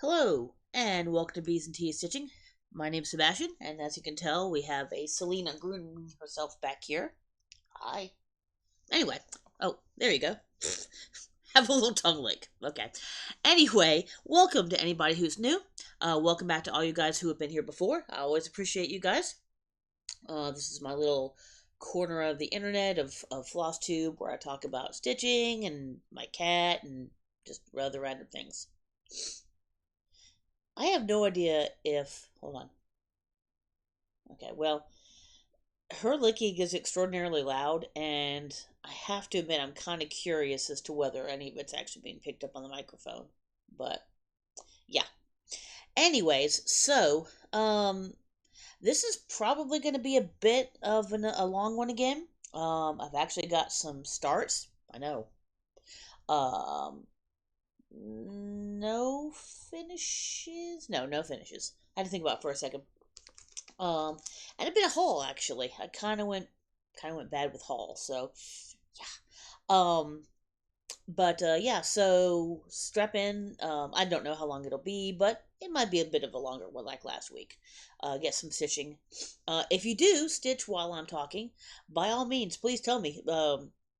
Hello, and welcome to Bees and Tea Stitching. My name's Sebastian, and as you can tell, we have a Selena grooming herself back here. Hi. Anyway, oh, there you go. Have a little tongue lick. Okay. Anyway, welcome to anybody who's new. Welcome back to all you guys who have been here before. I always appreciate you guys. This is my little corner of the internet of Flosstube where I talk about stitching and my cat and just other random things. I have no idea if. Hold on. Okay, well, her licking is extraordinarily loud, and I have to admit, I'm kind of curious as to whether any of it's actually being picked up on the microphone. But, yeah. Anyways, so, this is probably going to be a bit of a long one again. I've actually got some starts. I know. Um, no finishes? No finishes. I had to think about it for a second. Um, and a bit of haul actually. I kind of went bad with haul, so yeah. But yeah, so strap in. I don't know how long it'll be, but it might be a bit of a longer one like last week. Get some stitching. If you do stitch while I'm talking, by all means, please tell me.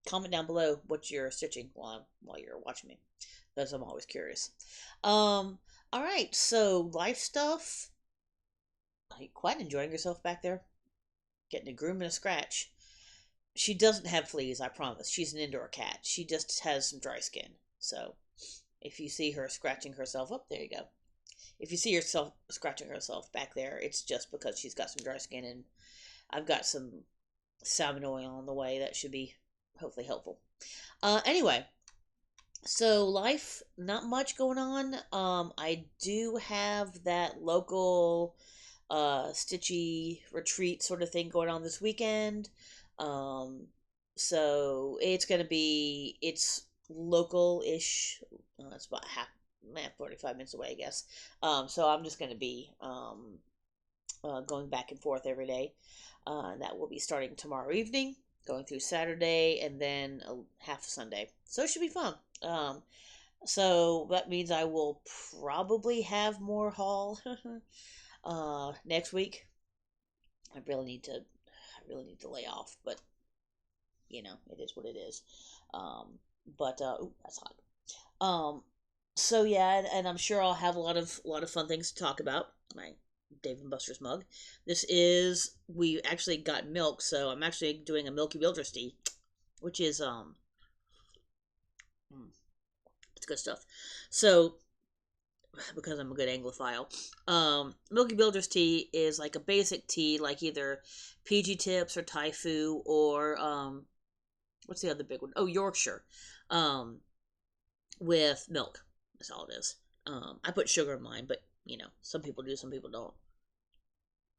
Comment down below what you're stitching while you're watching me, because I'm always curious. All right, so life stuff. Are you quite enjoying yourself back there? Getting a groom and a scratch. She doesn't have fleas, I promise. She's an indoor cat. She just has some dry skin. So, if you see her scratching herself up, there you go. If you see herself scratching herself back there, it's just because she's got some dry skin, and I've got some salmon oil on the way that should be hopefully helpful. Anyway, so life, not much going on. I do have that local stitchy retreat sort of thing going on this weekend. Um, so it's local-ish. It's about 45 minutes away, I guess. So I'm just gonna be going back and forth every day. That will be starting tomorrow evening, going through Saturday, and then half Sunday. So it should be fun. So that means I will probably have more haul next week. I really need to lay off, but it is what it is. But ooh, that's hot. Um, so yeah, and I'm sure I'll have a lot of fun things to talk about. My Dave and Buster's mug. We actually got milk, so I'm actually doing a Milky Builder's tea, which is it's good stuff. So because I'm a good Anglophile. Milky Builder's tea is like a basic tea, like either PG Tips or Taifu or what's the other big one? Oh, Yorkshire, um, with milk. That's all it is. I put sugar in mine, but some people do, some people don't.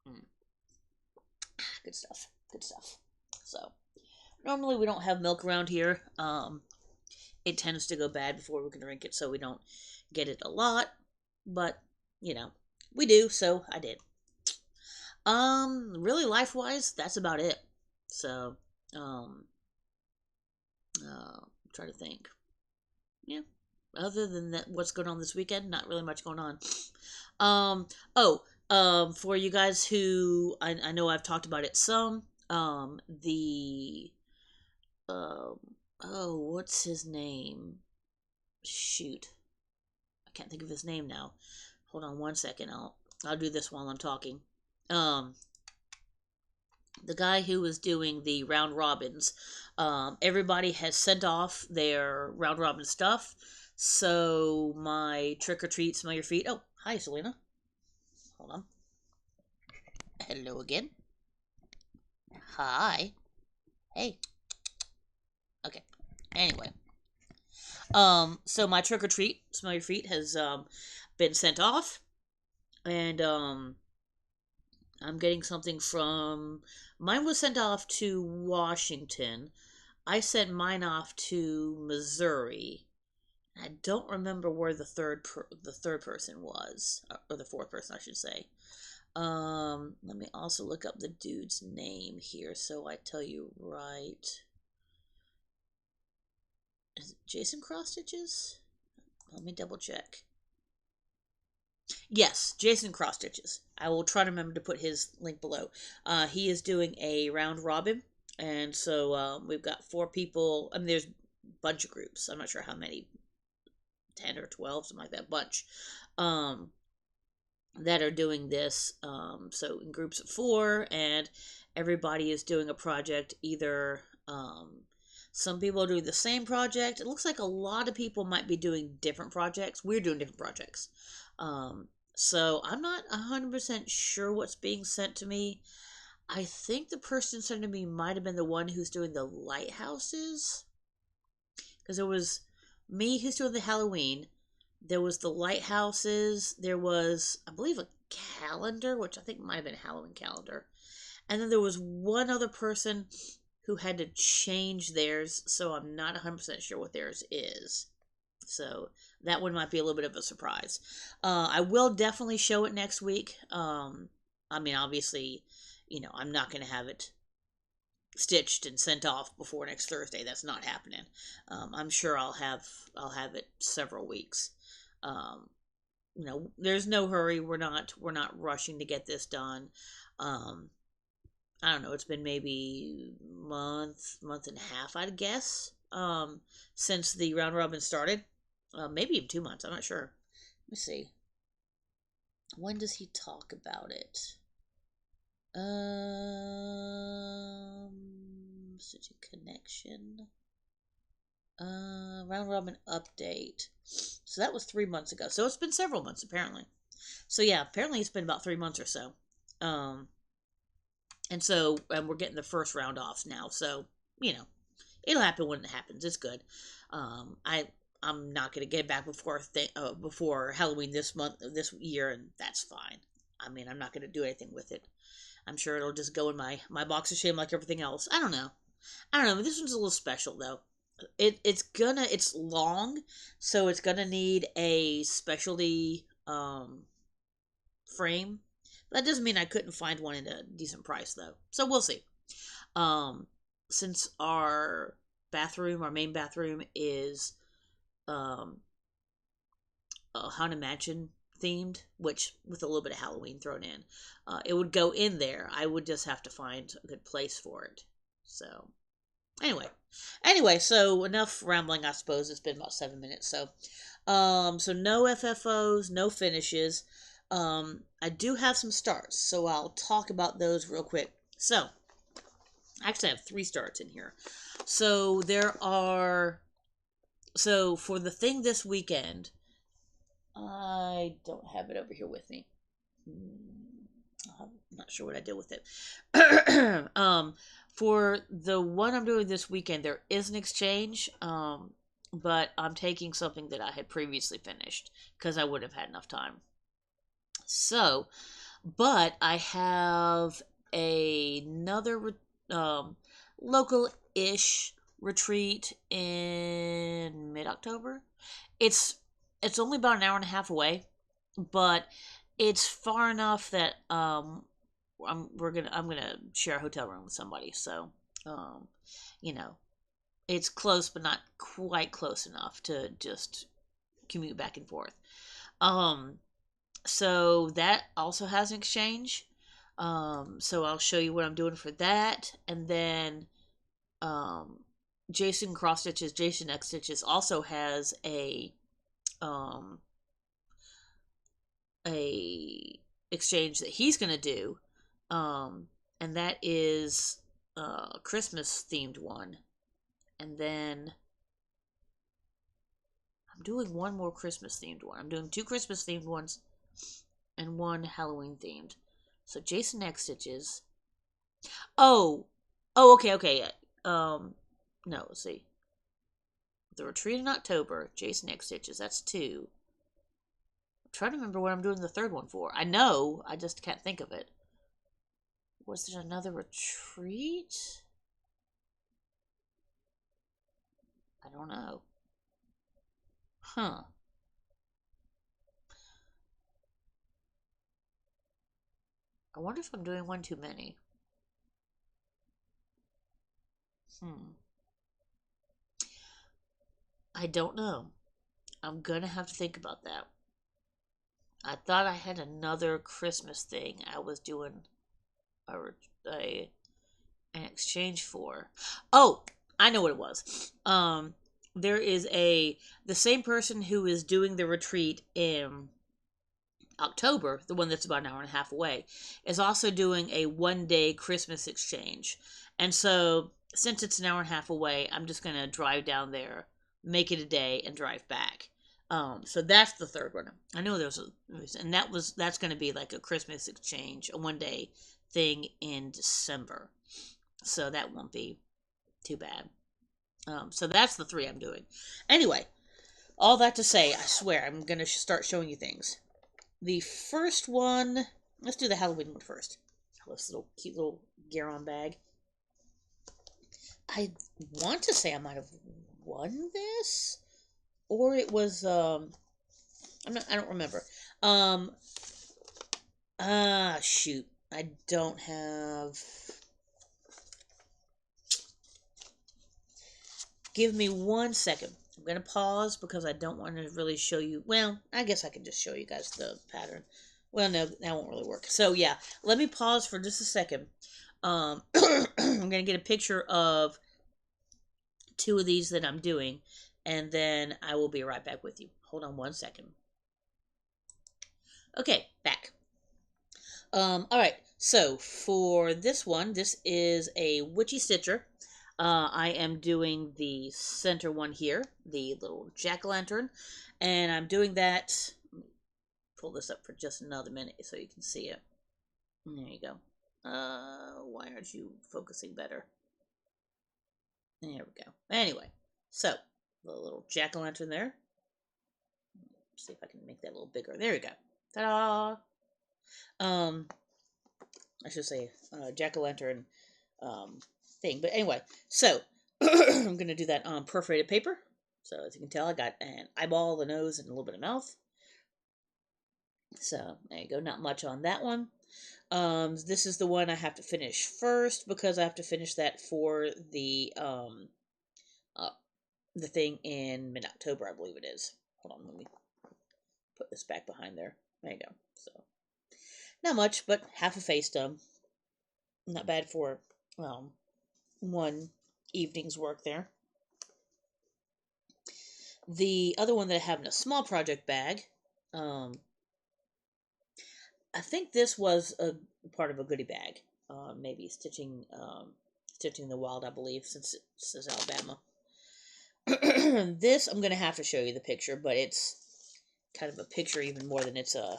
Mm, good stuff. Good stuff. So normally we don't have milk around here. It tends to go bad before we can drink it, so we don't get it a lot. But you know, we do, so I did. Really, life wise, that's about it. So, um, try to think. Yeah. Other than that, what's going on this weekend? Not really much going on. Um. Oh. For you guys who I know I've talked about it some. The um. Oh, what's his name? Shoot, I can't think of his name now. Hold on one second. I'll do this while I'm talking. Um, the guy who was doing the round robins, everybody has sent off their round robin stuff. So my trick or treat, smell your feet. Oh, hi, Selena. Hold on. Hello again. Hi. Hey. Okay. Anyway, so my trick or treat, smell your feet, has been sent off, and I'm getting something from. Mine was sent off to Washington. I sent mine off to Missouri. I don't remember where the third person was, or the fourth person, I should say. Let me also look up the dude's name here, so I tell you right. Is it Jason Cross Stitches? Let me double check. Yes, Jason Cross Stitches. I will try to remember to put his link below. He is doing a round robin, and so we've got 4 people. I mean, there's a bunch of groups. I'm not sure how many, 10 or 12, something like that. Bunch. Um, that are doing this. So in groups of 4, and everybody is doing a project. Either some people are doing the same project. It looks like a lot of people might be doing different projects. We're doing different projects. Um, so I'm not 100% sure what's being sent to me. I think the person sent to me might have been the one who's doing the lighthouses. Because there was me who's doing the Halloween. There was the lighthouses. There was, I believe, a calendar, which I think might have been a Halloween calendar. And then there was one other person who had to change theirs, so I'm not 100% sure what theirs is. So that one might be a little bit of a surprise. I will definitely show it next week. I mean, obviously, I'm not going to have it stitched and sent off before next Thursday. That's not happening. I'm sure I'll have it several weeks. Um, there's no hurry. We're not rushing to get this done. Um, I don't know. It's been maybe month and a half, I'd guess, since the round robin started. Maybe even 2 months. I'm not sure. Let me see. When does he talk about it? Such a connection. Round robin update. So that was 3 months ago. So it's been several months apparently. So yeah, apparently it's been about 3 months or so. And we're getting the first round off now. So it'll happen when it happens. It's good. I'm not gonna get back before Halloween this year, and that's fine. I mean, I'm not gonna do anything with it. I'm sure it'll just go in my box of shame like everything else. I don't know. But this one's a little special though. It's long, so it's gonna need a specialty frame. That doesn't mean I couldn't find one at a decent price though. So we'll see. Um, since our main bathroom is um a haunted mansion themed, which with a little bit of Halloween thrown in, it would go in there. I would just have to find a good place for it. So anyway, so enough rambling. I suppose it's been about 7 minutes. So no FFOs, no finishes. I do have some starts, so I'll talk about those real quick. So I actually have 3 starts in here. So for the thing this weekend, I don't have it over here with me. I'm not sure what I did with it. For the one I'm doing this weekend, there is an exchange. But I'm taking something that I had previously finished because I wouldn't have had enough time. So, but I have another local-ish retreat in mid-October. It's only about an hour and a half away, but it's far enough that I'm gonna share a hotel room with somebody. So, um, you know, it's close, but not quite close enough to just commute back and forth. Um, so that also has an exchange. So I'll show you what I'm doing for that, and then um, Jason X Stitches also has um a exchange that he's gonna do, and that is a Christmas themed one, and then I'm doing one more Christmas themed one. I'm doing 2 Christmas themed ones and 1 Halloween themed. So Jason X Stitches. Oh, okay. No, let's see. The retreat in October, Jason X Stitches. That's 2. I'm trying to remember what I'm doing the 3rd one for. I know, I just can't think of it. Was there another retreat? I don't know. Huh. I wonder if I'm doing one too many. Hmm. I don't know. I'm gonna have to think about that. I thought I had another Christmas thing I was doing a, a an exchange for. Oh, I know what it was. There is the same person who is doing the retreat in October, the one that's about an hour and a half away, is also doing a 1 day Christmas exchange. And so, since it's an hour and a half away, I'm just going to drive down there, make it a day, and drive back. So that's the third one. I know and that's going to be like a Christmas exchange, a 1 day thing in December. So that won't be too bad. So that's the three I'm doing. Anyway, all that to say, I swear I'm going to start showing you things. The first one, let's do the Halloween one first. This little cute little Garon bag. I want to say I might have won this, or it was I don't remember. Shoot, I don't have. Give me 1 second. I'm going to pause because I don't want to really show you. Well, I guess I can just show you guys the pattern. Well, no, that won't really work. So, yeah, let me pause for just a second. I'm going to get a picture of two of these that I'm doing, and then I will be right back with you. Hold on 1 second. Okay, back. All right, so for this one, this is a Witchy Stitcher. I am doing the center one here, the little jack-o'-lantern, and I'm doing that. Pull this up for just another minute so you can see it. There you go. Why aren't you focusing better? There we go. Anyway, so the little jack-o'-lantern there. Let's see if I can make that a little bigger. There we go. Ta-da! I should say jack-o'-lantern thing. But anyway, so I'm going to do that on perforated paper. So as you can tell, I got an eyeball, the nose, and a little bit of mouth. So there you go. Not much on that one. This is the one I have to finish first because I have to finish that for the thing in mid-October, I believe it is. Hold on, let me put this back behind there. There you go. So not much, but half a face done. Not bad for one evening's work there. The other one that I have in a small project bag, I think this was a part of a goodie bag. Maybe stitching the wild, I believe, since it says Alabama. This I'm gonna have to show you the picture, but it's kind of a picture even more than it's a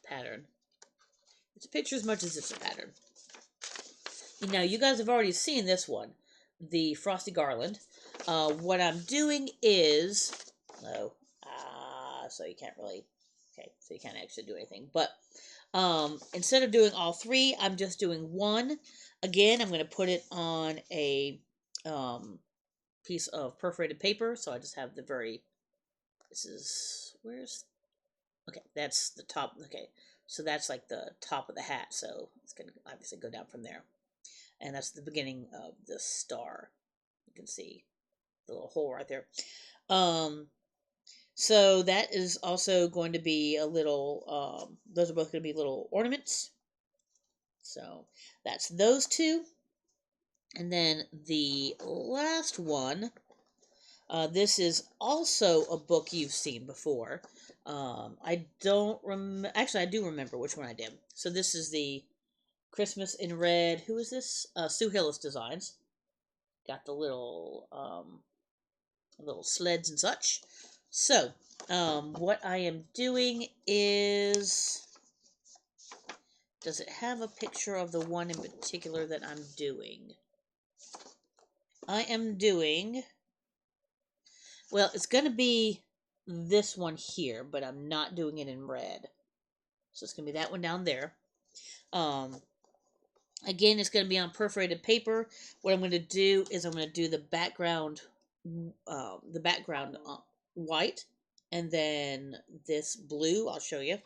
pattern. It's a picture as much as it's a pattern. Now, you guys have already seen this one, the Frosty Garland. What I'm doing is, so you can't really, so you can't actually do anything. But instead of doing all three, I'm just doing one. Again, I'm going to put it on a piece of perforated paper. So I just have that's the top. Okay, so that's like the top of the hat. So it's going to obviously go down from there. And that's the beginning of the star. You can see the little hole right there. So that is also going to be a little, those are both going to be little ornaments. So that's those two. And then the last one, this is also a book you've seen before. I don't remember, actually I do remember which one I did. So this is the Christmas in Red. Who is this? Sue Hillis Designs. Got the little sleds and such. So, what I am doing is, does it have a picture of the one in particular that I'm doing? I am doing, well, it's going to be this one here, but I'm not doing it in red. So it's going to be that one down there. Again, it's going to be on perforated paper. What I'm going to do is I'm going to do the background white, and then this blue. I'll show you.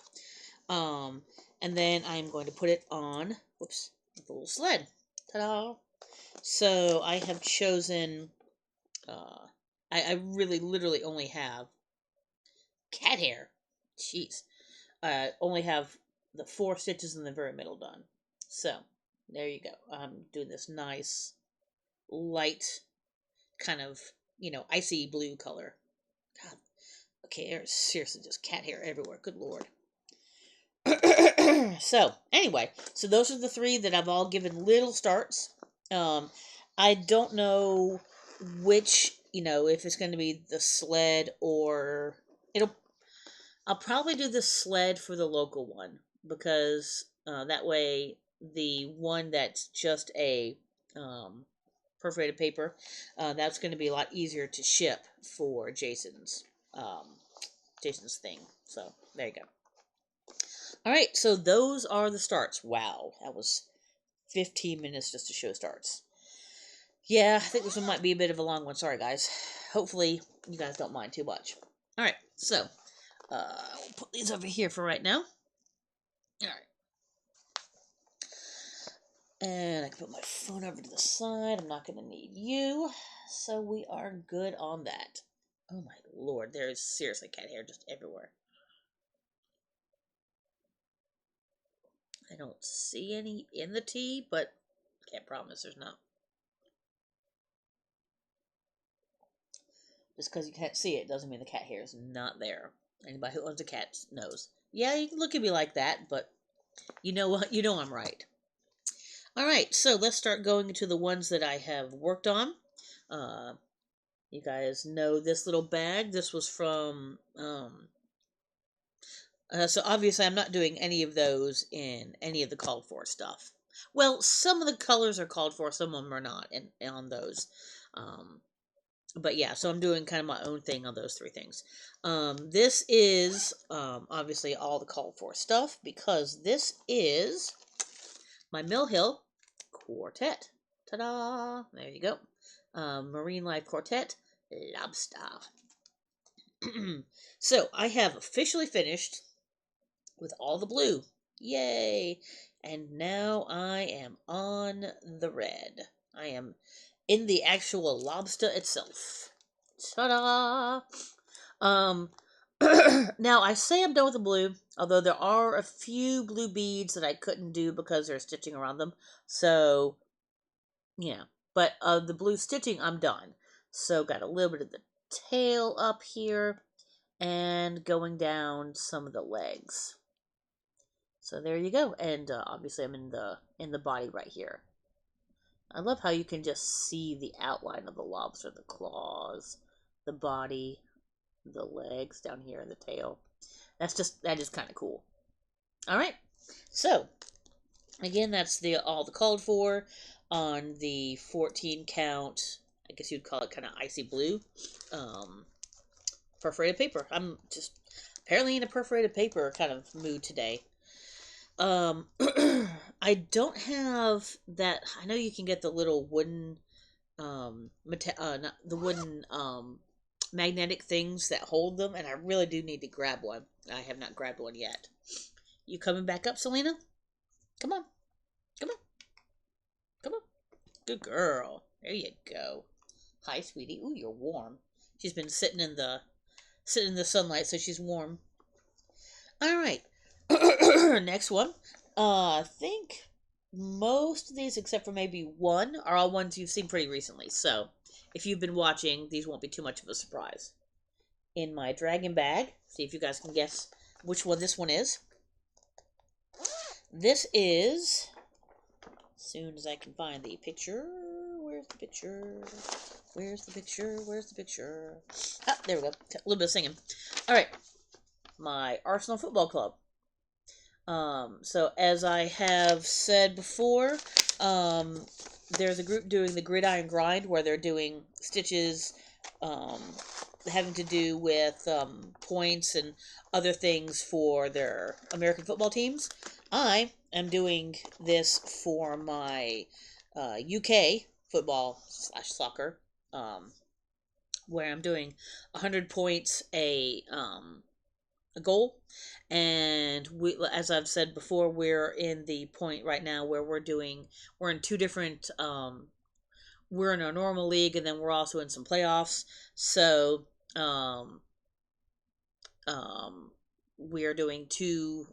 And then I'm going to put it on. Whoops, the little sled. Ta-da! So I have chosen. I really literally only have cat hair. Jeez. I only have the 4 stitches in the very middle done. So, there you go. I'm doing this nice, light, kind of, icy blue color. God. Okay, there's seriously just cat hair everywhere. Good lord. So, anyway, so those are the 3 that I've all given little starts. I don't know which, if it's going to be the sled or I'll probably do the sled for the local one because that way the one that's just a perforated paper, that's going to be a lot easier to ship for Jason's thing. So there you go. All right, so those are the starts. Wow, that was 15 minutes just to show starts. Yeah, I think this one might be a bit of a long one. Sorry, guys. Hopefully, you guys don't mind too much. All right, so we'll put these over here for right now. All right. And I can put my phone over to the side. I'm not going to need you. So we are good on that. Oh my lord, there is seriously cat hair just everywhere. I don't see any in the tea, but can't promise there's not. Just because you can't see it doesn't mean the cat hair is not there. Anybody who owns a cat knows. Yeah, you can look at me like that, but you know what? You know I'm right. All right, so let's start going into the ones that I have worked on. You guys know this little bag. This was from so obviously I'm not doing any of those in any of the called for stuff. Well, some of the colors are called for, some of them are not on those. But yeah, so I'm doing kind of my own thing on those 3 things. This is obviously all the called for stuff because this is my Mill Hill Quartet. Ta-da! There you go. Marine Life Quartet Lobster. So I have officially finished with all the blue. Yay! And now I am on the red. I am in the actual lobster itself. Ta-da! Now I say I'm done with the blue, although there are a few blue beads that I couldn't do because there's stitching around them. So, yeah. But the blue stitching, I'm done. So got a little bit of the tail up here and going down some of the legs. So there you go. And obviously I'm in the body right here. I love how you can just see the outline of the lobster, the claws, the body, the legs down here, and the tail. That is kind of cool. All right. So again, that's all the called for on the 14 count. I guess you'd call it kind of icy blue. Perforated paper. I'm just apparently in a perforated paper kind of mood today. I don't have that. I know you can get the little wooden, not the wooden magnetic things that hold them, and I really do need to grab one. I have not grabbed one yet. You coming back up, Selena? Come on, come on, come on. Good girl. There you go. Hi, sweetie. Ooh, you're warm. She's been sitting in the sunlight, so she's warm. All right. Next one. I think most of these, except for maybe one, are all ones you've seen pretty recently. So, if you've been watching, these won't be too much of a surprise. In my dragon bag, see if you guys can guess which one this one is. This is, as soon as I can find the picture, where's the picture? Where's the picture? Where's the picture? Ah, there we go. A little bit of singing. All right. My Arsenal Football Club. So as I have said before, there's a group doing the Gridiron Grind where they're doing stitches, having to do with points and other things for their American football teams. I am doing this for my UK football / soccer, where I'm doing 100 points a goal, and as I've said before, we're in the point right now where we're in 2 different we're in our normal league, and then we're also in some playoffs. So we're doing two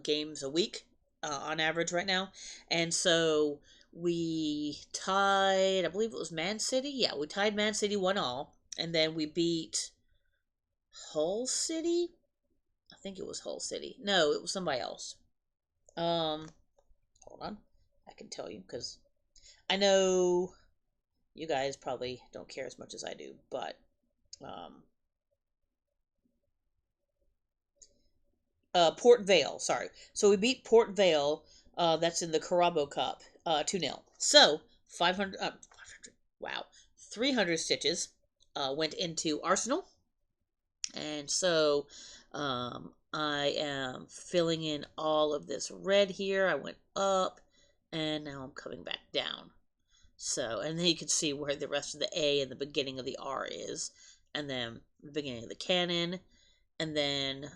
games a week on average right now, and so we tied. I believe it was Man City. Yeah, we tied Man City 1-1, and then we beat Hull City. I think it was Hull City. No, it was somebody else. Um, Hold on, I can tell you because I know you guys probably don't care as much as I do, but um, Port Vale. Sorry. So we beat Port Vale. That's in the Carabo Cup. 2-0. So 500. 500. Wow. 300 stitches went into Arsenal, and so I am filling in all of this red here. I went up, and now I'm coming back down. So, and then you can see where the rest of the A and the beginning of the R is, and then the beginning of the cannon, and then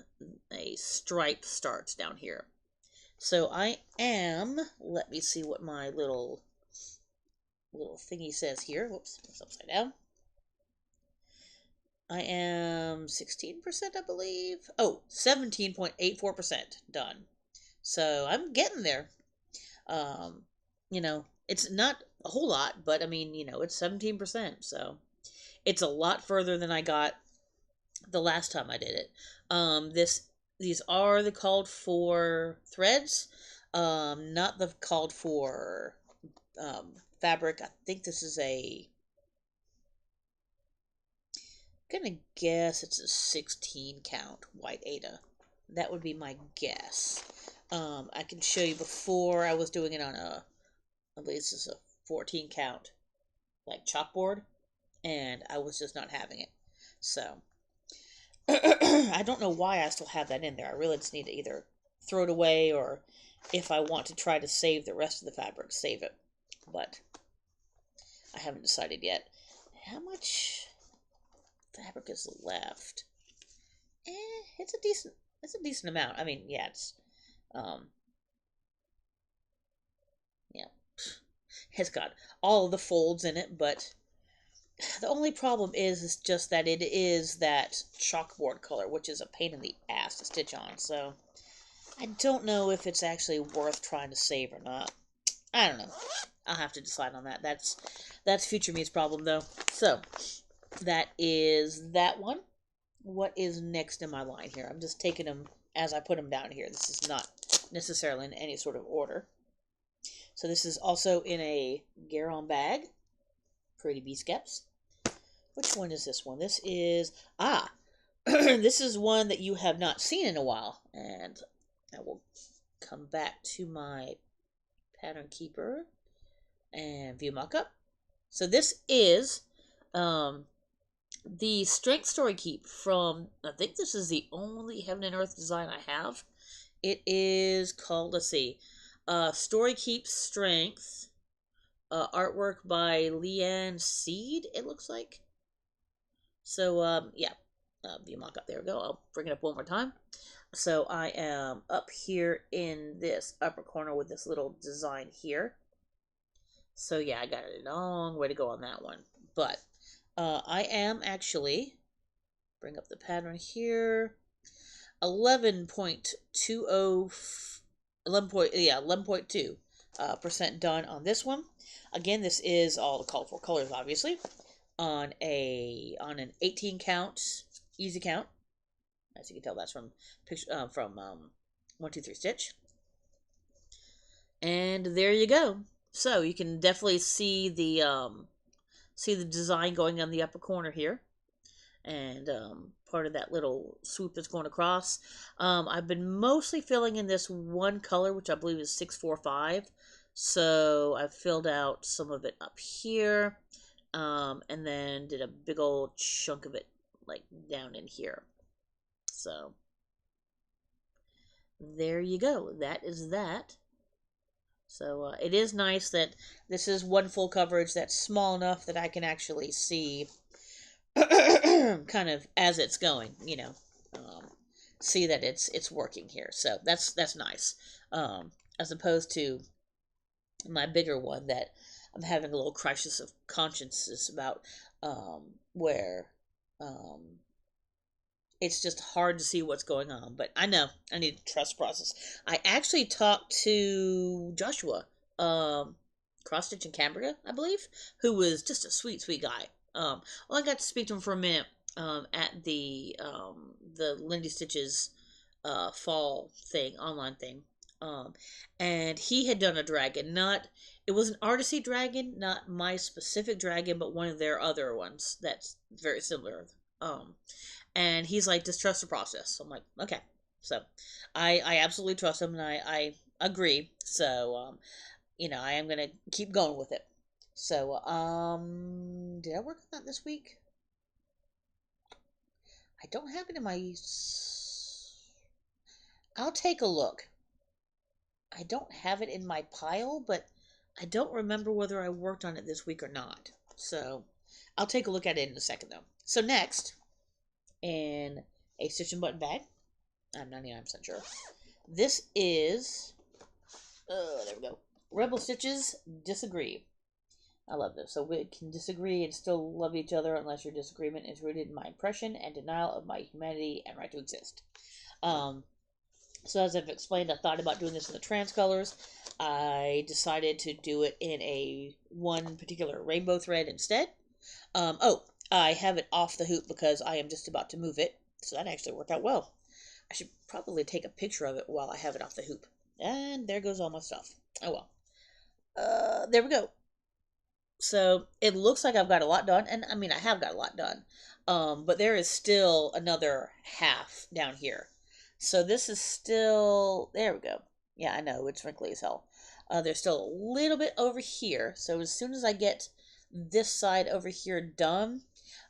a stripe starts down here. So I am, let me see what my little thingy says here. Whoops, it's upside down. I am 16%, I believe. Oh, 17.84% done. So I'm getting there. Um, it's not a whole lot, but I mean, it's 17%. So it's a lot further than I got the last time I did it. These are the called for threads, not the called for fabric. I think this is gonna guess it's a 16 count white Ada. That would be my guess. I can show you before I was doing it on I believe this is a 14 count like chalkboard, and I was just not having it. So I don't know why I still have that in there. I really just need to either throw it away, or if I want to try to save the rest of the fabric, save it. But I haven't decided yet. How much fabric is left? It's a decent amount. I mean, yeah, um yeah. It's got all of the folds in it, but the only problem is just that it is that chalkboard color, which is a pain in the ass to stitch on. So I don't know if it's actually worth trying to save or not. I don't know. I'll have to decide on that. That's future me's problem though. So that is that one. What is next in my line here? I'm just taking them as I put them down here. This is not necessarily in any sort of order. So this is also in a Garon bag. Pretty bee skeps. Which one is this one? This is this is one that you have not seen in a while, and I will come back to my pattern keeper and view mockup. So this is the strength story keep from, I think this is the only heaven and earth design I have. It is called, let's see, Story Keep Strength, artwork by Leanne Seed, it looks like. So, yeah, view mockup, there we go. I'll bring it up one more time. So I am up here in this upper corner with this little design here. So yeah, I got a long way to go on that one. But I am actually, bring up the pattern here, 11.2 percent done on this one. Again, this is all the called for colors, obviously, on an 18 count easy count. As you can tell, that's from 1 2 3 Stitch. And there you go. So you can definitely see the design going on the upper corner here, and part of that little swoop that's going across. I've been mostly filling in this one color, which I believe is 645. So I've filled out some of it up here, and then did a big old chunk of it like down in here. So there you go. That is that. So it is nice that this is one full coverage that's small enough that I can actually see kind of as it's going, see that it's working here. So that's nice. As opposed to my bigger one that I'm having a little crisis of consciences about, where it's just hard to see what's going on. But I know I need to trust the process. I actually talked to Joshua, cross stitch in Cambria, I believe, who was just a sweet, sweet guy. Well, I got to speak to him for a minute at the Lindy Stitches fall thing, online thing. Um, and he had done a dragon, not it was an Artcy dragon, not my specific dragon, but one of their other ones that's very similar. Um, and he's like, just trust the process. So I'm like, okay. So I absolutely trust him, and I agree. So I am gonna keep going with it. So did I work on that this week? I don't have it in my. I'll take a look. I don't have it in my pile, but I don't remember whether I worked on it this week or not. So I'll take a look at it in a second, though. So next, in a stitch and button bag, I'm 99% sure. This is, there we go. Rebel Stitches Disagree. I love this. So we can disagree and still love each other unless your disagreement is rooted in my impression and denial of my humanity and right to exist. So as I've explained, I thought about doing this in the trans colors. I decided to do it in a one particular rainbow thread instead. I have it off the hoop because I am just about to move it. So that actually worked out well. I should probably take a picture of it while I have it off the hoop. And there goes all my stuff. Oh well. There we go. So it looks like I've got a lot done. And I mean, I have got a lot done. But there is still another half down here. So this is still, there we go. Yeah, I know, it's wrinkly as hell. There's still a little bit over here. So as soon as I get this side over here done,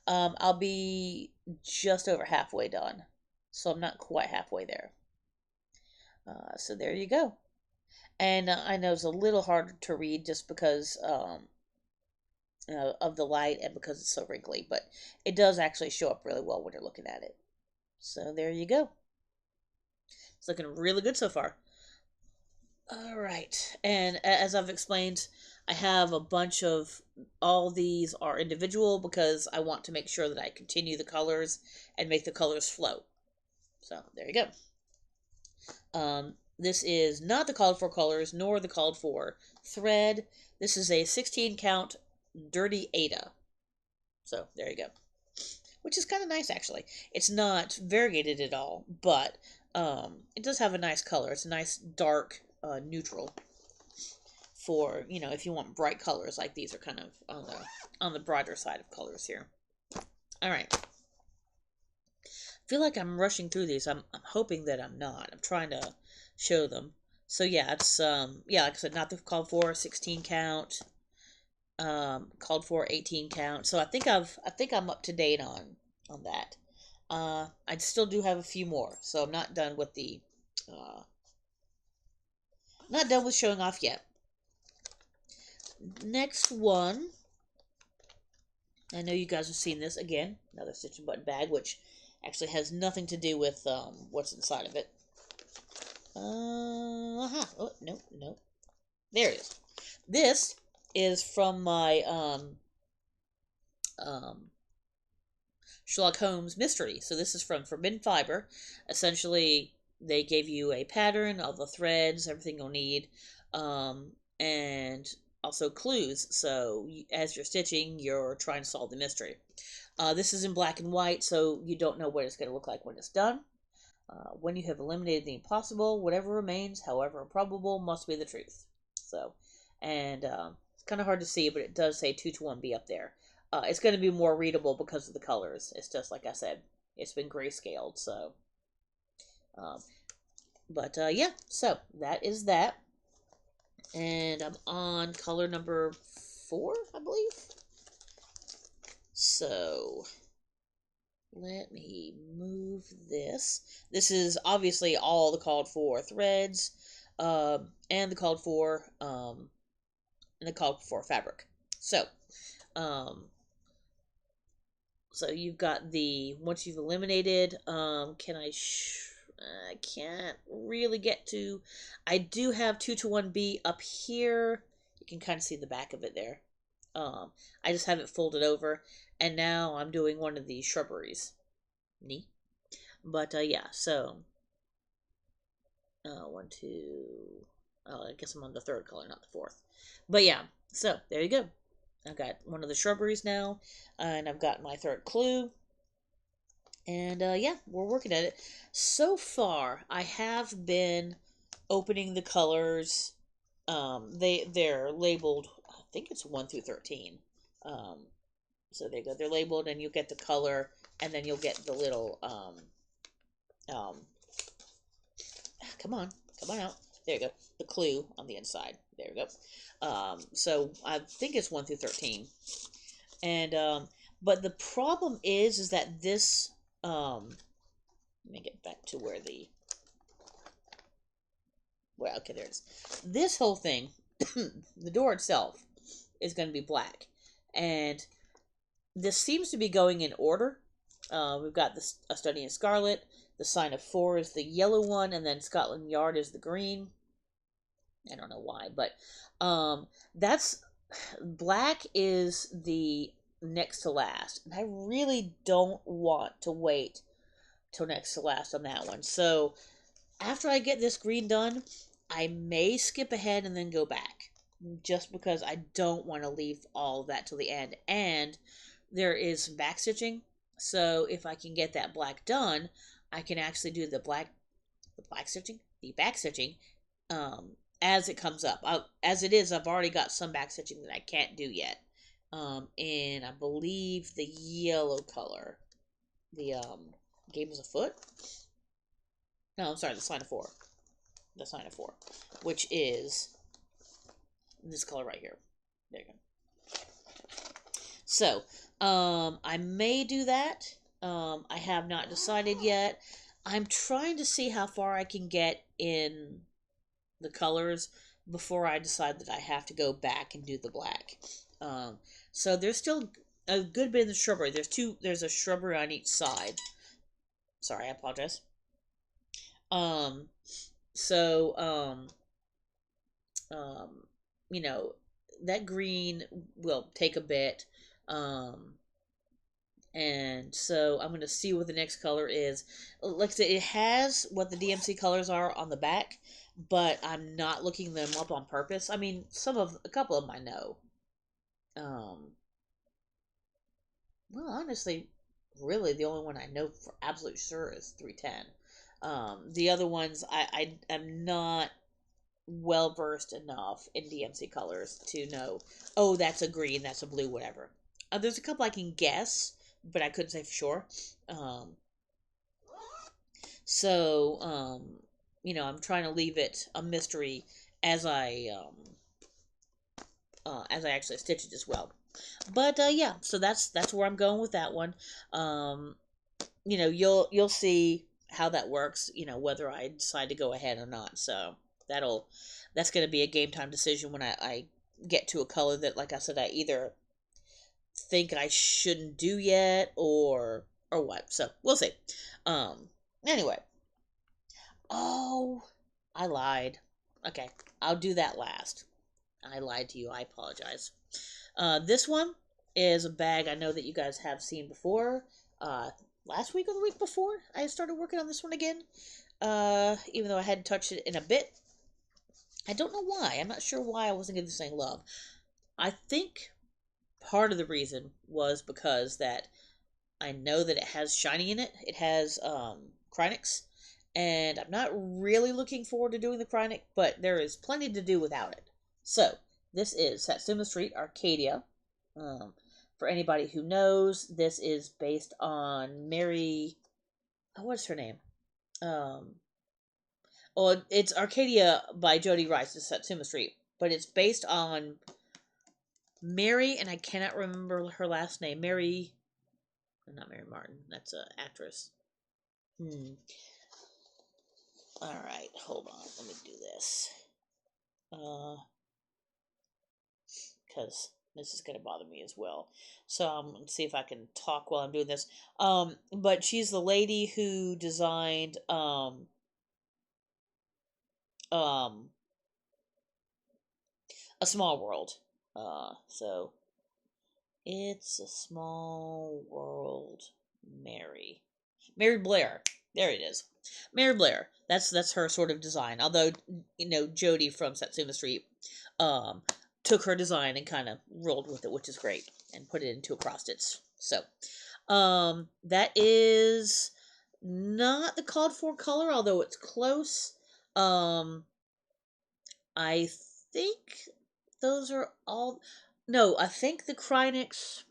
I'll be just over halfway done. So I'm not quite halfway there. So there you go. And I know it's a little hard to read just because of the light and because it's so wrinkly, but it does actually show up really well when you're looking at it. So there you go. It's looking really good so far. All right, and as I've explained, I have a bunch of, all these are individual because I want to make sure that I continue the colors and make the colors flow. So there you go. This is not the called for colors nor the called for thread. This is a 16 count Dirty Ada. So there you go. Which is kind of nice, actually. It's not variegated at all, but it does have a nice color. It's a nice dark neutral for, if you want bright colors, like these are kind of on the brighter side of colors here. All right. I feel like I'm rushing through these. I'm hoping that I'm not. I'm trying to show them. So yeah, it's like I said, not the called for 16 count. Called for 18 count. So I think I'm up to date on that. I still do have a few more, so I'm not done with the not done with showing off yet. Next one, I know you guys have seen this again, another stitch and button bag, which actually has nothing to do with what's inside of it. Oh, no, there it is. This is from my Sherlock Holmes mystery. So this is from Forbidden Fiber. Essentially, they gave you a pattern, all the threads, everything you'll need, and also clues. So as you're stitching, you're trying to solve the mystery. This is in black and white, so you don't know what it's going to look like when it's done. When you have eliminated the impossible, whatever remains, however improbable, must be the truth. So, and it's kind of hard to see, but it does say 2-to-1B up there. It's going to be more readable because of the colors. It's just like I said, it's been grayscaled. So, yeah. So that is that, and I'm on color number 4, I believe. So let me move this. This is obviously all the called for threads, and the called for fabric. So, so you've got the, once you've eliminated, I can't really get to, I do have 2-to-1B up here. You can kind of see the back of it there. I just have it folded over, and now I'm doing one of these shrubberies. Neat. But yeah, so one, two. Oh, I guess I'm on the third color, not the fourth. But yeah, so there you go. I've got one of the shrubberies now, and I've got my third clue. And yeah, we're working at it. So far, I have been opening the colors. They're labeled. I think it's 1 through 13. Um, so there you go. They're labeled, and you get the color, and then you'll get the little um. Come on, come on out. There you go. The clue on the inside. There we go. So I think it's 1 through 13, and but the problem is that this let me get back to where the well, okay, there it is. This whole thing, the door itself, is going to be black, and this seems to be going in order. We've got this a study in scarlet. The sign of 4 is the yellow one, and then Scotland Yard is the green. I don't know why, but that's black is the next to last, and I really don't want to wait till next to last on that one. So after I get this green done, I may skip ahead and then go back, just because I don't want to leave all of that till the end. And there is some back stitching, so if I can get that black done, I can actually do the back stitching, as it comes up. As it is, I've already got some back stitching that I can't do yet. In I believe the yellow color, the game is afoot. No, I'm sorry, the sign of 4. The sign of 4, which is this color right here. There you go. So, I may do that. I have not decided yet. I'm trying to see how far I can get in the colors before I decide that I have to go back and do the black. So there's still a good bit of the shrubbery. There's a shrubbery on each side. Sorry, I apologize. Um, so, you know, that green will take a bit. And so I'm going to see what the next color is. Like I said, it has what the DMC colors are on the back, but I'm not looking them up on purpose. I mean, a couple of them I know. Well, honestly, really the only one I know for absolute sure is 310. The other ones I am not well versed enough in DMC colors to know, oh, that's a green, that's a blue, whatever. There's a couple I can guess, but I couldn't say for sure. Um, I'm trying to leave it a mystery as I actually stitch it as well. But yeah, so that's where I'm going with that one. Um, you'll see how that works. Whether I decide to go ahead or not. So that's going to be a game time decision when I get to a color that, like I said, I either think I shouldn't do yet or what. So we'll see. Anyway. Oh, I lied. Okay, I'll do that last. I lied to you. I apologize. This one is a bag I know that you guys have seen before. Last week or the week before, I started working on this one again. Even though I hadn't touched it in a bit. I don't know why. I'm not sure why I wasn't giving this thing love. I think part of the reason was because that I know that it has shiny in it. It has Krynics, and I'm not really looking forward to doing the Krynic, but there is plenty to do without it. So, this is Satsuma Street, Arcadia. Um, for anybody who knows, this is based on Mary. Oh, what's her name? Well, it's Arcadia by Jody Rice. It's Satsuma Street, but it's based on Mary, and I cannot remember her last name. Not Mary Martin. That's an actress. All right, hold on. Let me do this. Because this is going to bother me as well. So I'm going to see if I can talk while I'm doing this. But she's the lady who designed A Small World. So it's a Small World, Mary Blair. There it is. Mary Blair. That's her sort of design. Although, Jody from Satsuma Street um, took her design and kind of rolled with it, which is great, and put it into a cross stitch. So, that is not the called for color, although it's close. Um, I think those are all. No, I think the Krynics.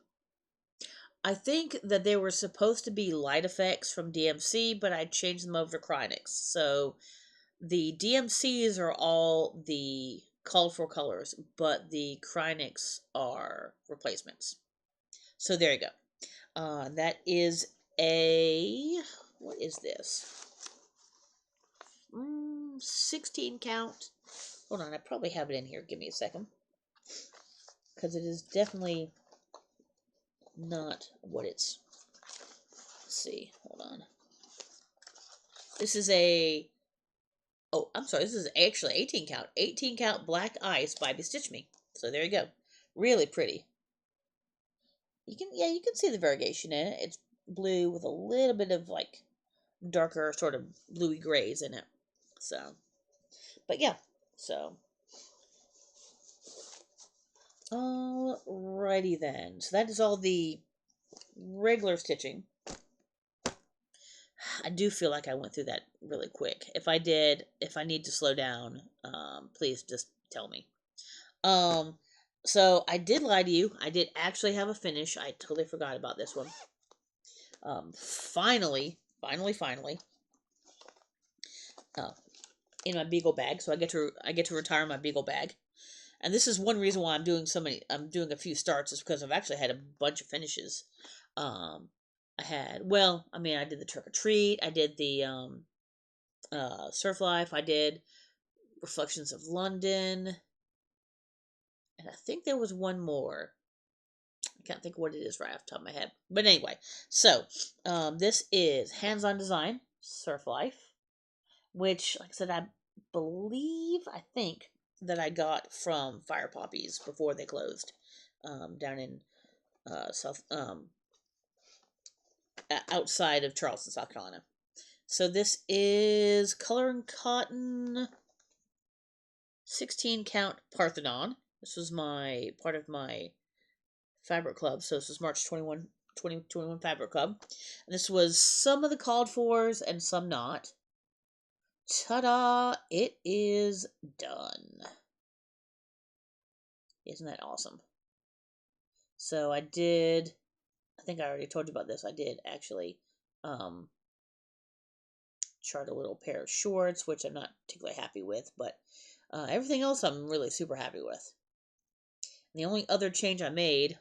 I think that they were supposed to be light effects from DMC, but I changed them over to Krynics. So the DMCs are all the called for colors, but the Krynics are replacements. So there you go. That is a, what is this? 16 count. Hold on, I probably have it in here. Give me a second. Because it is definitely not what it's. Let's see. Hold on. This is a. Oh, I'm sorry. This is actually 18 count. 18 count Black Ice by Bestitch Me. So there you go. Really pretty. You can see the variegation in it. It's blue with a little bit of like darker sort of bluey grays in it. So, but yeah. So, alrighty then. So that is all the regular stitching. I do feel like I went through that really quick. If I need to slow down, please just tell me. So I did lie to you. I did actually have a finish. I totally forgot about this one. Finally, in my Beagle bag. So I get to retire my Beagle bag. And this is one reason why I'm doing a few starts, is because I've actually had a bunch of finishes. I did the Trick or Treat, I did the Surf Life, I did Reflections of London, and I think there was one more. I can't think what it is right off the top of my head. But anyway, so this is Hands On Design, Surf Life, which, like I said, I think that I got from Fire Poppies before they closed, down in South, outside of Charleston, South Carolina. So this is Color and Cotton 16 count Parthenon. This was part of my Fabric Club. So this was March 2021 Fabric Club. And this was some of the called fors and some not. Ta-da! It is done. Isn't that awesome? So I think I already told you about this. I did actually chart a little pair of shorts, which I'm not particularly happy with, but everything else I'm really super happy with. And the only other change I made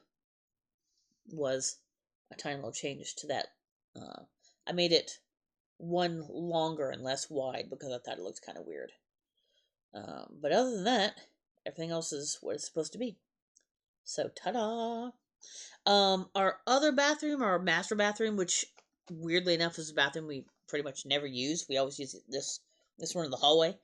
was a tiny little change to that. I made it one longer and less wide because I thought it looked kind of weird. But other than that, everything else is what it's supposed to be. So, ta-da! Our other bathroom, our master bathroom, which weirdly enough is a bathroom we pretty much never use. We always use this one in the hallway.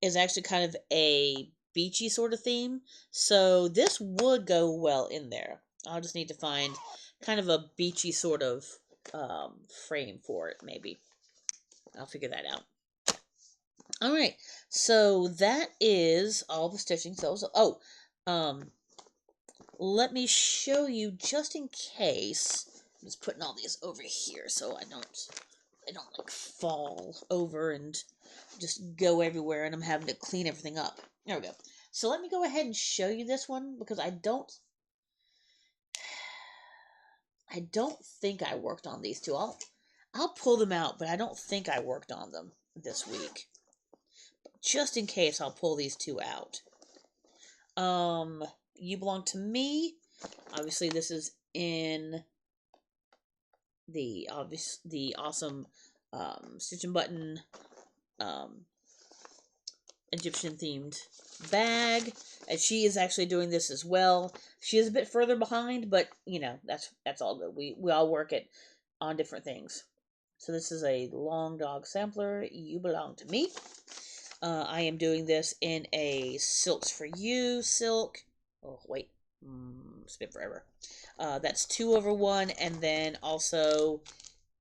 Is actually kind of a beachy sort of theme. So this would go well in there. I'll just need to find kind of a beachy sort of frame for it, maybe. I'll figure that out. Alright, so that is all the stitching. Let me show you, just in case. I'm just putting all these over here so I don't like fall over and just go everywhere and I'm having to clean everything up. There we go. So let me go ahead and show you this one, because I don't think I worked on these two. I'll pull them out, but I don't think I worked on them this week. Just in case, I'll pull these two out. You Belong to Me. Obviously, this is in the awesome Stitch and Button Egyptian themed bag, and she is actually doing this as well. She is a bit further behind, but that's all good. We all work on different things. So this is a long dog sampler. You Belong to Me. I am doing this in a Silks for You silk. Oh wait, it's been forever. That's 2/1, and then also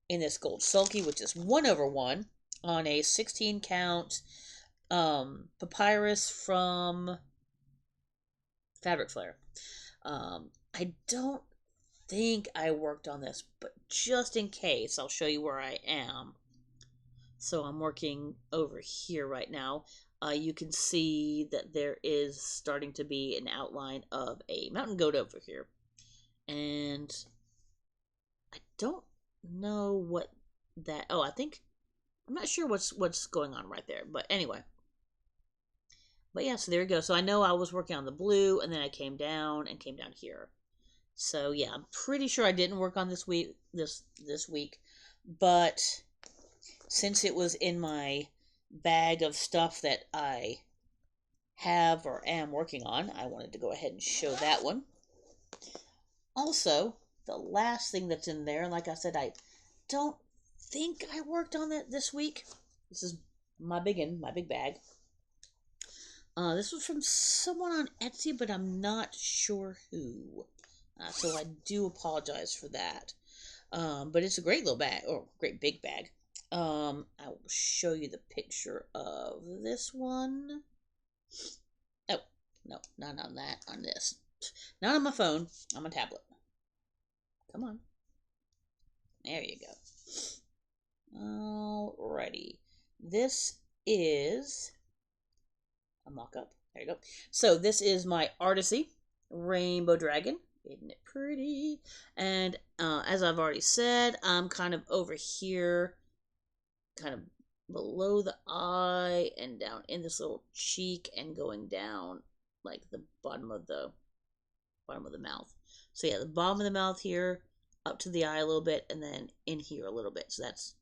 in this gold sulky, which is 1/1 on a 16 count papyrus from Fabric Flare. I don't think I worked on this, but just in case, I'll show you where I am. So I'm working over here right now. You can see that there is starting to be an outline of a mountain goat over here. And I don't know what that... Oh, I'm not sure what's going on right there. But anyway. But yeah, so there we go. So I know I was working on the blue, and then I came down here. So yeah, I'm pretty sure I didn't work on this week, but since it was in my bag of stuff that I have or am working on, I wanted to go ahead and show that one. Also, the last thing that's in there, like I said, I don't think I worked on that this week. This is my big bag. This was from someone on Etsy, but I'm not sure who. So I do apologize for that. But it's a great little bag, or great big bag. I will show you the picture of this one. Oh, no, not on that, on this. Not on my phone, on my tablet. Come on. There you go. Alrighty. This is a mock-up. There you go. So this is my Artcy Rainbow Dragon. Isn't it pretty? And as I've already said, I'm kind of over here, kind of below the eye and down in this little cheek and going down like the bottom of the mouth. So yeah, the bottom of the mouth here, up to the eye a little bit, and then in here a little bit. So that's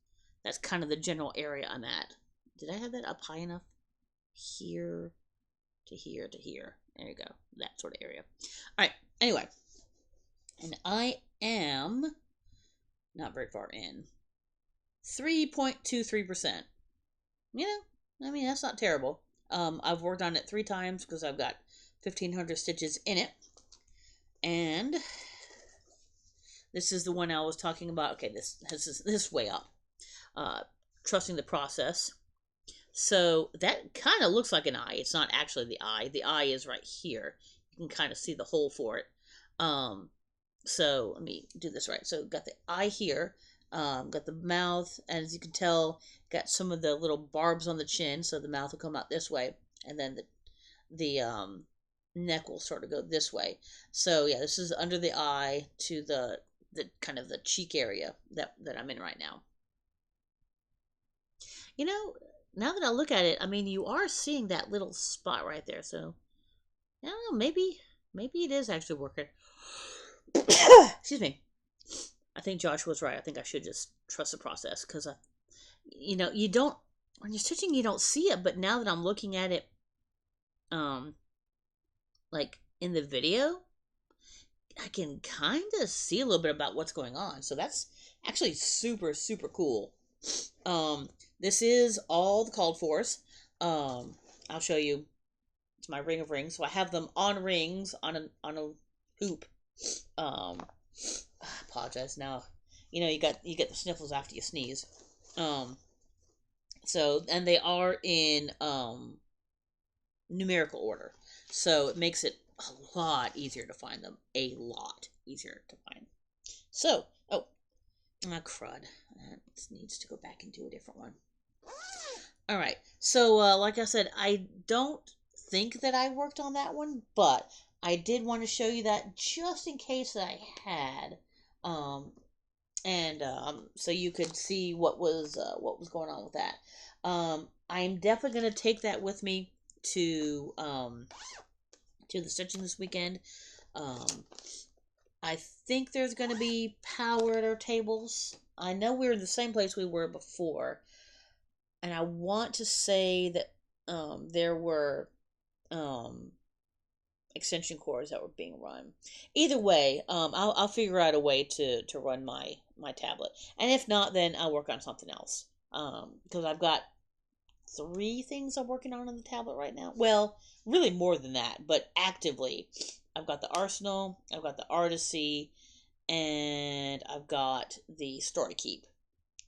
kind of the general area I'm at. Did I have that up high enough? Here to here to here. There you go. That sort of area. All right. Anyway. And I am not very far in. 3.23%. You know, I mean, that's not terrible. I've worked on it 3 times because I've got 1,500 stitches in it. And this is the one I was talking about. Okay, this is way up. Trusting the process. So that kind of looks like an eye. It's not actually the eye. The eye is right here. You can kind of see the hole for it. So let me do this right. So got the eye here, got the mouth, and as you can tell, got some of the little barbs on the chin, so the mouth will come out this way, and then the neck will sort of go this way. So yeah, this is under the eye to the kind of the cheek area that I'm in right now. You know, now that I look at it, I mean, you are seeing that little spot right there. So I don't know, maybe it is actually working. Excuse me. I think Josh was right. I think I should just trust the process because, you know, you don't, when you're stitching, you don't see it. But now that I'm looking at it, like in the video, I can kind of see a little bit about what's going on. So that's actually super, super cool. This is all the called fors. I'll show you. It's my ring of rings. So I have them on rings on a hoop. I apologize now. You know, you get the sniffles after you sneeze. So, and they are in numerical order, so it makes it a lot easier to find them. A lot easier to find. So, crud. That needs to go back into a different one. All right. So, like I said, I don't think that I worked on that one, but I did want to show you that just in case that I had, so you could see what was going on with that. I'm definitely going to take that with me to the stitching this weekend. I think there's going to be power at our tables. I know we're in the same place we were before, and I want to say that there were extension cords that were being run. Either way, I'll figure out a way to run my tablet, and if not, then I'll work on something else. Because I've got 3 things I'm working on the tablet right now. Well, really more than that, but actively, I've got the Arsenal, I've got the Artcy, and I've got the Story Keep.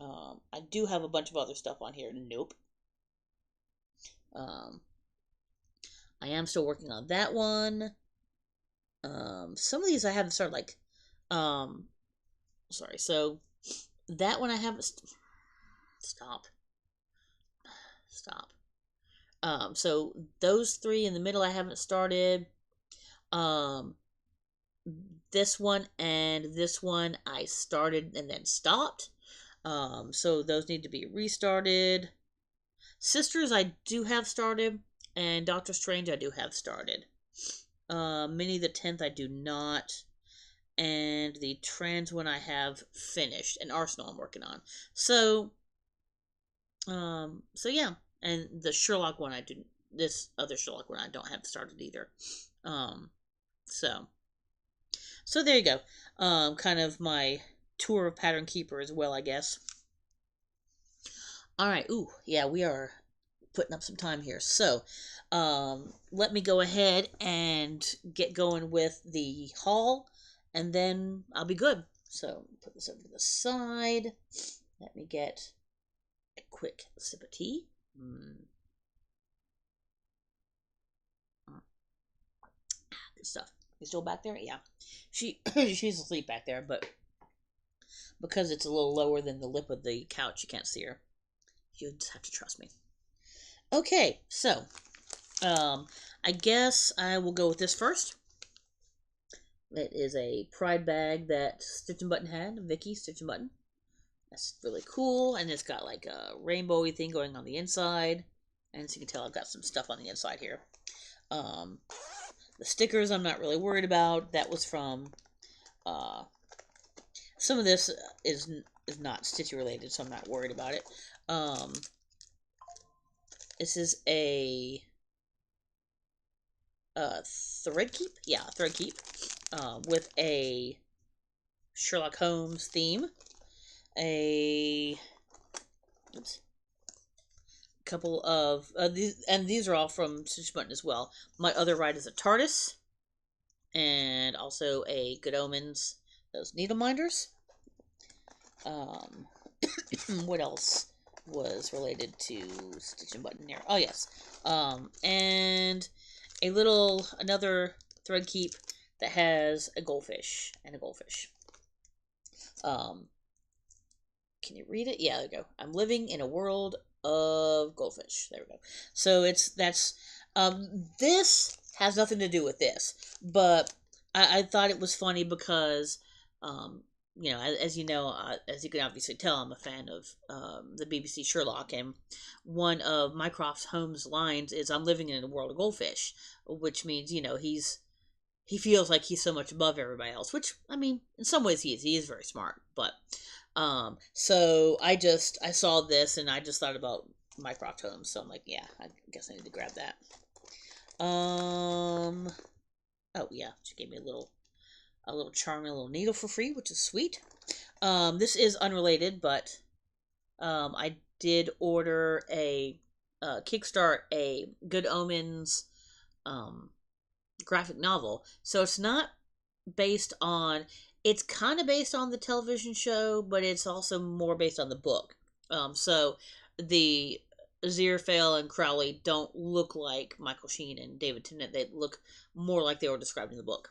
I do have a bunch of other stuff on here. Nope. Um, I am still working on that one. Some of these I haven't started, like, um, sorry. So that one I haven't. Stop. Stop. So those three in the middle I haven't started. Um, this one and this one I started and then stopped. So those need to be restarted. Sisters I do have started, and Doctor Strange I do have started. Minnie the 10th I do not, and the trans one I have finished, and Arsenal I'm working on. So yeah, and the Sherlock one I didn't. This other Sherlock one I don't have started either. Um, so so there you go. Kind of my tour of Pattern Keeper as well, I guess. All right. Ooh, yeah, we are putting up some time here. So, let me go ahead and get going with the haul, and then I'll be good. So, put this over to the side. Let me get a quick sip of tea. Good stuff. You still back there? Yeah. She's asleep back there, but because it's a little lower than the lip of the couch, you can't see her. You just have to trust me. Okay, so I guess I will go with this first. It is a pride bag that Stitch and Button had, Vicky Stitch and Button. That's really cool, and it's got like a rainbowy thing going on the inside. And as you can tell, I've got some stuff on the inside here. The stickers I'm not really worried about. That was from some of this is not Stitch related, so I'm not worried about it. This is a thread keep, yeah, thread keep, with a Sherlock Holmes theme, a couple of these, and these are all from Stitch Button as well. My other ride is a TARDIS, and also a Good Omens, those needle minders. What else was related to Stitch and Button here? Oh yes, and another thread keep that has a goldfish and a goldfish. Can you read it? Yeah, there we go. I'm living in a world of goldfish. There we go. So this has nothing to do with this, but I thought it was funny because, as you know, as you can obviously tell, I'm a fan of the BBC Sherlock, and one of Mycroft Holmes' lines is, "I'm living in a world of goldfish," which means, he feels like he's so much above everybody else, which, I mean, in some ways he is very smart, but so I saw this and I just thought about Mycroft Holmes, so I'm like, yeah, I guess I need to grab that. Oh yeah, she gave me a little charming little needle for free, which is sweet. This is unrelated, but I did order kickstart a Good Omens graphic novel. So it's not based on, it's kind of based on the television show, but it's also more based on the book. So the Aziraphale and Crowley don't look like Michael Sheen and David Tennant. They look more like they were described in the book.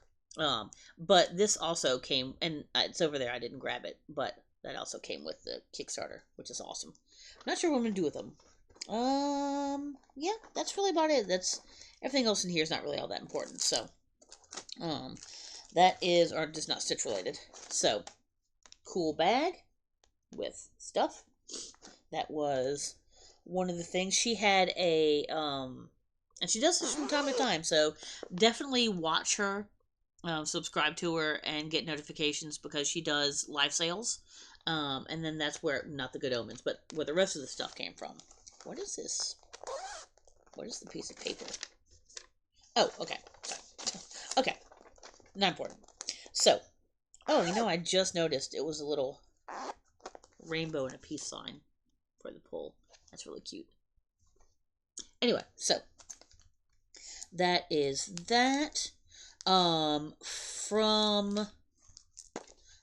But this also came, and it's over there. I didn't grab it, but that also came with the Kickstarter, which is awesome. I'm not sure what I'm gonna do with them. Yeah, that's really about it. That's everything else in here is not really all that important. So, that is, or just not Stitch related. So, cool bag with stuff. That was one of the things. She had and she does this from time to time. So, definitely watch her. Subscribe to her and get notifications because she does live sales. And then that's where, not the Good Omens, but where the rest of the stuff came from. What is this? What is the piece of paper? Oh, okay. Sorry. Okay. Not important. So, I just noticed it was a little rainbow and a peace sign for the pull. That's really cute. Anyway, so that is that. From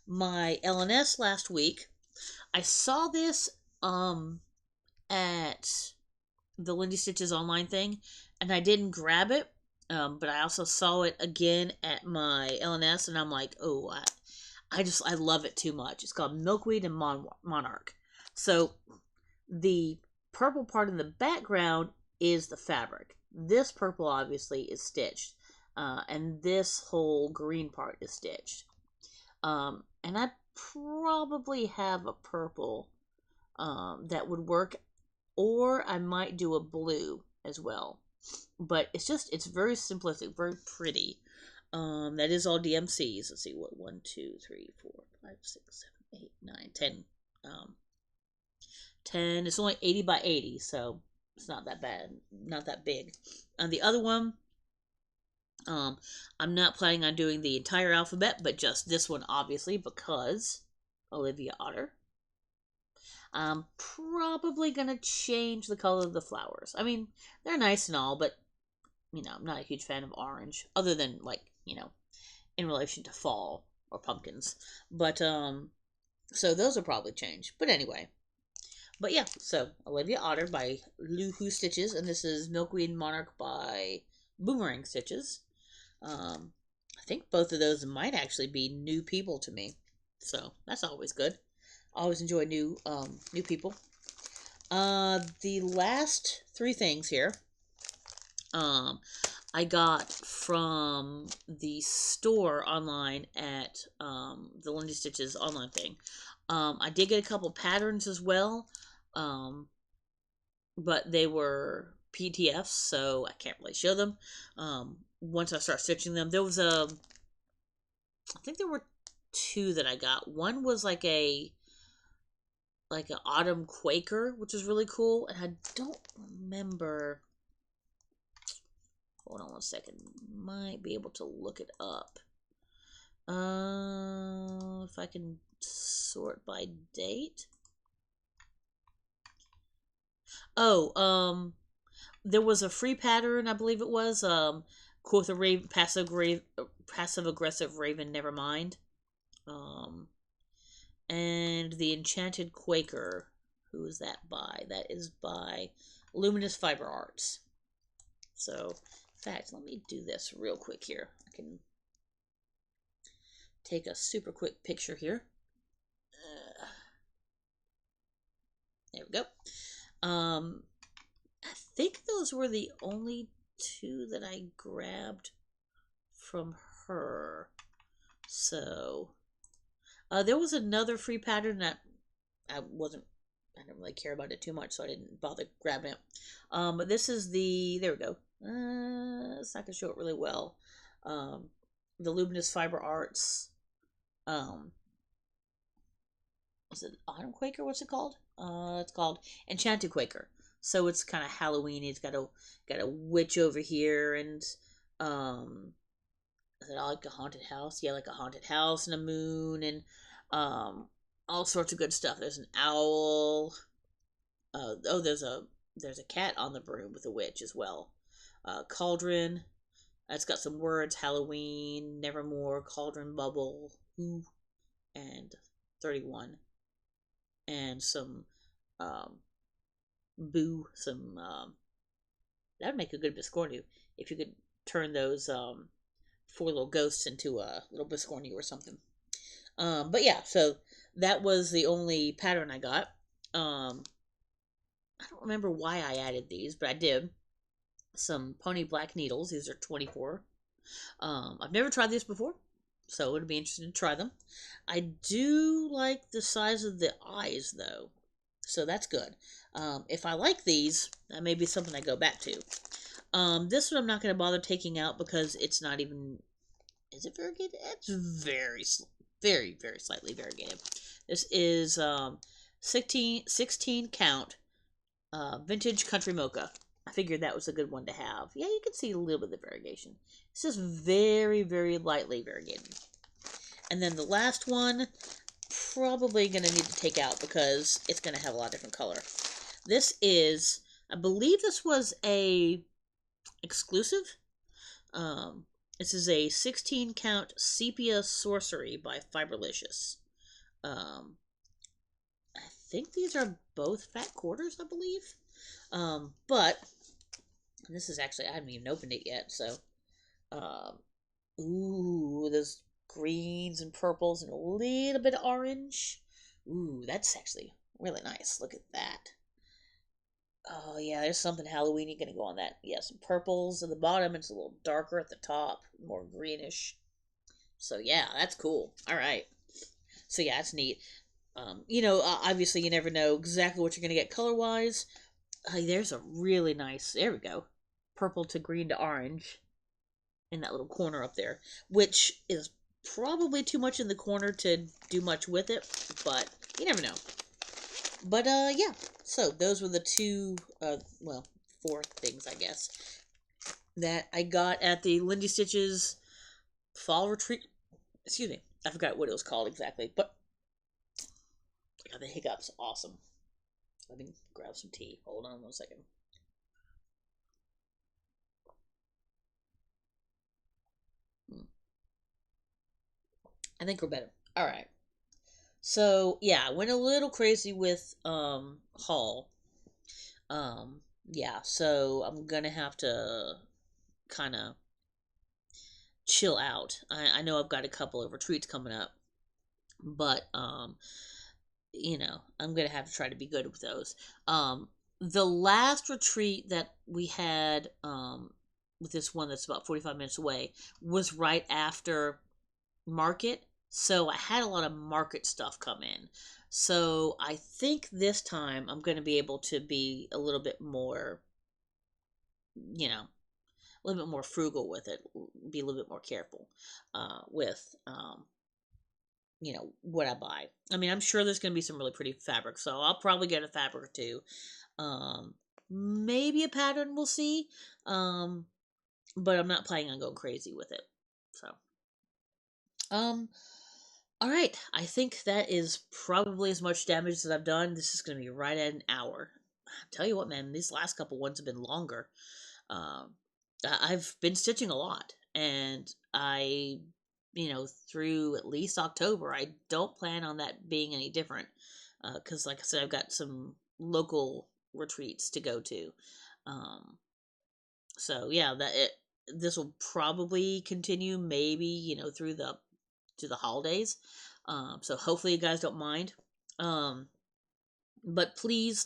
my LNS last week, I saw this at the Lindy Stitches online thing, and I didn't grab it. But I also saw it again at my LNS, and I'm like, oh, I love it too much. It's called Milkweed and Monarch. So the purple part in the background is the fabric. This purple obviously is stitched, and this whole green part is stitched. And I probably have a purple that would work, or I might do a blue as well. But it's very simplistic, very pretty. That is all DMCs. Let's see what 1, 2, 3, 4, 5, 6, 7, 8, 9, 10. 10. It's only 80 by 80, so it's not that bad, not that big. And the other one, I'm not planning on doing the entire alphabet, but just this one, obviously, because Olivia Otter. I'm probably gonna change the color of the flowers. I mean, they're nice and all, but I'm not a huge fan of orange, other than in relation to fall or pumpkins. But so those will probably change. But anyway, but yeah, so Olivia Otter by Loohoo Stitches, and this is Milkweed Monarch by Boomerang Stitches. I think both of those might actually be new people to me, so that's always good. I always enjoy new people. The last three things here, I got from the store online at the Lindy Stitches online thing. I did get a couple patterns as well, but they were PTFs, so I can't really show them. Once I start stitching them, there was I think there were two that I got. One was like an autumn Quaker, which is really cool, and I don't remember. Hold on 1 second. Might be able to look it up. If I can sort by date. Oh, there was a free pattern, I believe it was. Quoth a Raven, passive aggressive Raven, never mind. And the Enchanted Quaker. Who is that by? That is by Luminous Fiber Arts. So, in fact, let me do this real quick here. I can take a super quick picture here. There we go. I think those were the only two that I grabbed from her. So, there was another free pattern that I didn't really care about it too much, so I didn't bother grabbing it. But this is there we go. So I can show it really well. The Luminous Fiber Arts. Is it Autumn Quaker? What's it called? It's called Enchanted Quaker. So it's kind of Halloweeny. It's got a witch over here, and is it like a haunted house? Yeah, like a haunted house and a moon, and all sorts of good stuff. There's an owl. There's a cat on the broom with a witch as well. Cauldron. It's got some words: Halloween, Nevermore, Cauldron Bubble, Who, and 31, and some Boo. Some that would make a good Biscornu if you could turn those 4 little ghosts into a little Biscornu or something. But yeah, so that was the only pattern I got. I don't remember why I added these, but I did. Some Pony Black needles. These are 24. I've never tried these before, so it would be interesting to try them. I do like the size of the eyes, though, so that's good. If I like these, that may be something I go back to. This one I'm not going to bother taking out because it's not even... Is it variegated? It's very, very, very slightly variegated. This is 16 count vintage country mocha. I figured that was a good one to have. Yeah, you can see a little bit of variegation. It's just very, very lightly variegated. And then the last one, probably going to need to take out because it's going to have a lot of different color. This is, I believe this was a exclusive. This is a 16 count Sepia Sorcery by Fiberlicious. I think these are both fat quarters, I believe. But this is actually, I haven't even opened it yet, so um, ooh, those greens and purples and a little bit of orange. Ooh, that's actually really nice. Look at that. Oh yeah, there's something Halloweeny gonna go on that. Yeah, some purples at the bottom. It's a little darker at the top, more greenish. So yeah, that's cool. All right. So yeah, it's neat. Obviously you never know exactly what you're gonna get color wise. There's a really nice. There we go. Purple to green to orange in that little corner up there, which is probably too much in the corner to do much with it, but you never know. But yeah. So those were the two, well, four things I guess that I got at the Lindy Stitches fall retreat. Excuse me, I forgot what it was called exactly, but I got the hiccups. Awesome. Let me grab some tea. Hold on 1 second. I think we're better. All right. So yeah, I went a little crazy with haul. Yeah, so I'm gonna have to kind of chill out. I know I've got a couple of retreats coming up, but I'm gonna have to try to be good with those. The last retreat that we had, with this one that's about 45 minutes away, was right after market, so I had a lot of market stuff come in. So I think this time I'm going to be able to be a little bit more, a little bit more frugal with it, be a little bit more careful with, what I buy. I mean, I'm sure there's going to be some really pretty fabric, so I'll probably get a fabric or two. Um, Maybe a pattern, we'll see. Um, but I'm not planning on going crazy with it. So, um, all right, I think that is probably as much damage as I've done. This is going to be right at an hour. I tell you what, man, these last couple ones have been longer. Um, I've been stitching a lot, and through at least October, I don't plan on that being any different. Because, like I said, I've got some local retreats to go to. Um, so yeah, this will probably continue, maybe through the holidays. So hopefully you guys don't mind. But please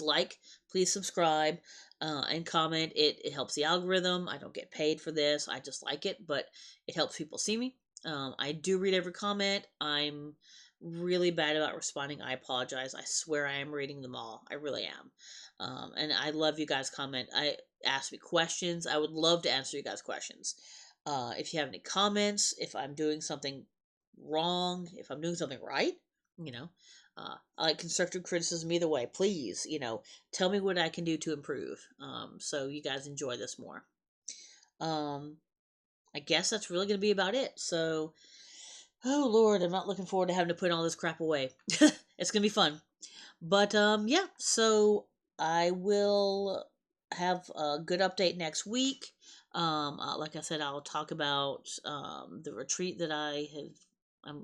please subscribe, and comment. It helps the algorithm. I don't get paid for this. I just like it, but it helps people see me. I do read every comment. I'm really bad about responding. I apologize. I swear I am reading them all. I really am. And I love you guys comment. I ask me questions. I would love to answer you guys questions. If you have any comments, if I'm doing something wrong, if I'm doing something right, you know, I like constructive criticism either way. Please, tell me what I can do to improve. So you guys enjoy this more. Um, I guess that's really going to be about it. So, oh Lord, I'm not looking forward to having to put all this crap away. It's going to be fun. But yeah, so I will have a good update next week. Like I said, I'll talk about the retreat that I have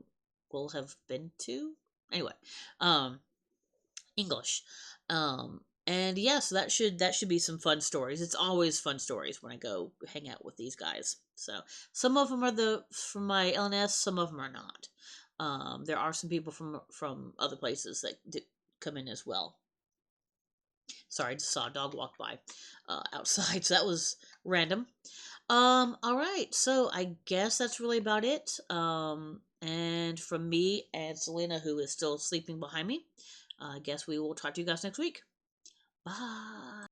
will have been to. Anyway, um, English. And yeah, so that should be some fun stories. It's always fun stories when I go hang out with these guys. So some of them are from my LNS, some of them are not. There are some people from other places that come in as well. Sorry, I just saw a dog walk by outside, so that was random. All right, so I guess that's really about it. And from me and Selena, who is still sleeping behind me, I guess we will talk to you guys next week. Bye.